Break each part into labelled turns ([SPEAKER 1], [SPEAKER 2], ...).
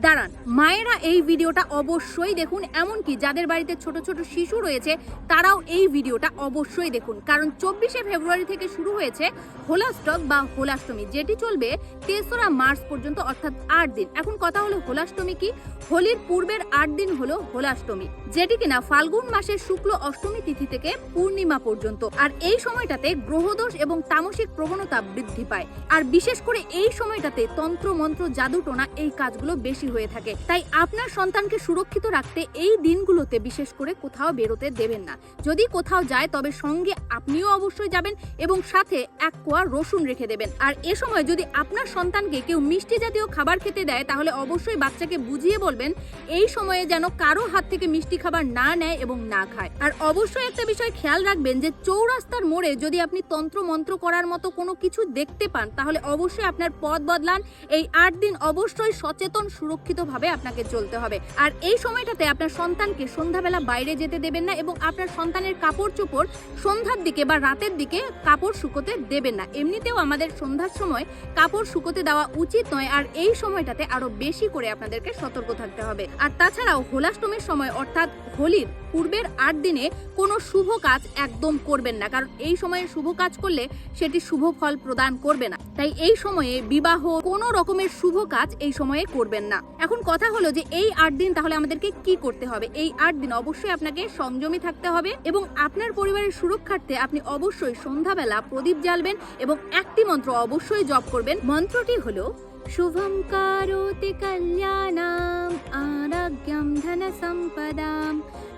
[SPEAKER 1] দাঁড়ান, মায়েরা এই ভিডিওটা অবশ্যই দেখুন, এমনকি যাদের বাড়িতে ছোট ছোট শিশু রয়েছে তারাও এই ভিডিওটা অবশ্যই দেখুন, কারণ 24শে ফেব্রুয়ারি থেকে শুরু হয়েছে হোলাষ্টক বা হোলাষ্টমী, যেটি চলবে 3রা মার্চ পর্যন্ত, অর্থাৎ 8 দিন। এখন কথা হলো হোলাষ্টমী কি? হোলির পূর্বের 8 দিন হলো হোলাষ্টমী, যেটি কিনা ফাল্গুন মাসের শুক্ল অষ্টমী তিথি থেকে পূর্ণিমা পর্যন্ত। আর এই সময়টাতে গ্রহদোষ এবং তামসিক প্রবণতা বৃদ্ধি পায়, আর বিশেষ করে এই সময়টাতে তন্ত্র মন্ত্র জাদুটোনা এই কাজগুলো বেশি হয়ে থাকে। তাই আপনার সন্তানকে সুরক্ষিত রাখতে এই দিনগুলোতে বিশেষ করে কোথাও বেরোতে দেবেন না। যদি কোথাও যায় তবে সঙ্গে আপনিও অবশ্যই যাবেন এবং সাথে 1 কোয়া রসুন রেখে দেবেন। আর এ সময় যদি আপনার সন্তানকে কেউ মিষ্টি জাতীয় খাবার খেতে দেয় তাহলে অবশ্যই বাচ্চাকে বুঝিয়ে বলবেন এই সময়ে যেন কারো হাত থেকে মিষ্টি খাবার না নেয় এবং না খায়। আর অবশ্যই একটা বিষয় খেয়াল রাখবেন যে চৌরাস্তার মোড়ে যদি আপনি তন্ত্র মন্ত্র করার মতো কোনো কিছু দেখতে পান তাহলে অবশ্যই আপনার পথ বদলান। এই 8 দিন অবশ্যই সচেতন সুরক্ষিতভাবে আপনাকে চলতে হবে। আর এই সময়টাতে আপনার সন্তানকে সন্ধ্যাবেলা বাইরে যেতে দেবেন না এবং আপনার সন্তানের কাপড় চোপড় সন্ধ্যার দিকে বা রাতের দিকে কাপড় শুকোতে দেবেন না। এমনিতেও আমাদের সন্ধ্যার সময় কাপড় শুকোতে দেওয়া উচিত নয়, আর এই সময়টাতে আরো বেশি করে আপনাদেরকে সতর্ক থাকতে হবে। আর তাছাড়াও হোলাষ্টমীর সময় অর্থাৎ হোলির পূর্বের 8 দিনে কোনো শুভ কাজ একদম করবেন না, কারণ এই সময়ে শুভ কাজ করলে সেটি শুভ ফল প্রদান করবে না। তাই এই সময়ে বিবাহ কোনো রকমের শুভ কাজ এই সময়ে করবেন না। এখন কথা হলো যে এই 8 দিন তাহলে আমাদেরকে কি করতে হবে? এই 8 দিন অবশ্যই আপনাকে সংযমী থাকতে হবে এবং আপনার পরিবারের সুরক্ষার্থে আপনি অবশ্যই সন্ধ্যাবেলা প্রদীপ জ্বালবেন এবং একটি মন্ত্র অবশ্যই জপ করবেন। মন্ত্রটি হলো শুভম কারোতি কল্যাণাম আরোগ্যম ধন সম্পদাম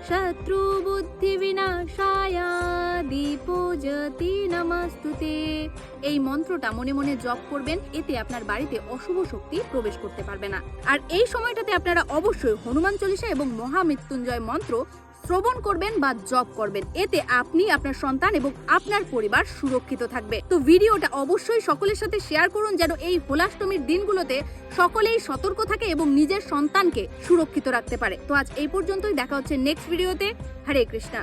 [SPEAKER 1] শত্রু বুদ্ধি বিনাশায় দীপো জ্যোতি নমস্তুতে। এই মন্ত্রটা মনে মনে জপ করবেন, এতে আপনার বাড়িতে অশুভ শক্তি প্রবেশ করতে পারবে না। আর এই সময়টাতে আপনারা অবশ্যই হনুমান চল্লিশা এবং মহামৃত্যুঞ্জয় মন্ত্র শ্রবণ করবেন বা জপ করবেন, এতে আপনি, আপনার সন্তান এবং আপনার পরিবার সুরক্ষিত থাকবে। তো ভিডিওটা অবশ্যই সকলের সাথে শেয়ার করুন যেন এই হোলাষ্টমীর দিনগুলোতে সকলেই সতর্ক থাকে এবং নিজের সন্তানকে সুরক্ষিত রাখতে পারে। তো আজ এই পর্যন্তই, দেখা হচ্ছে নেক্সট ভিডিওতে। হরে কৃষ্ণা।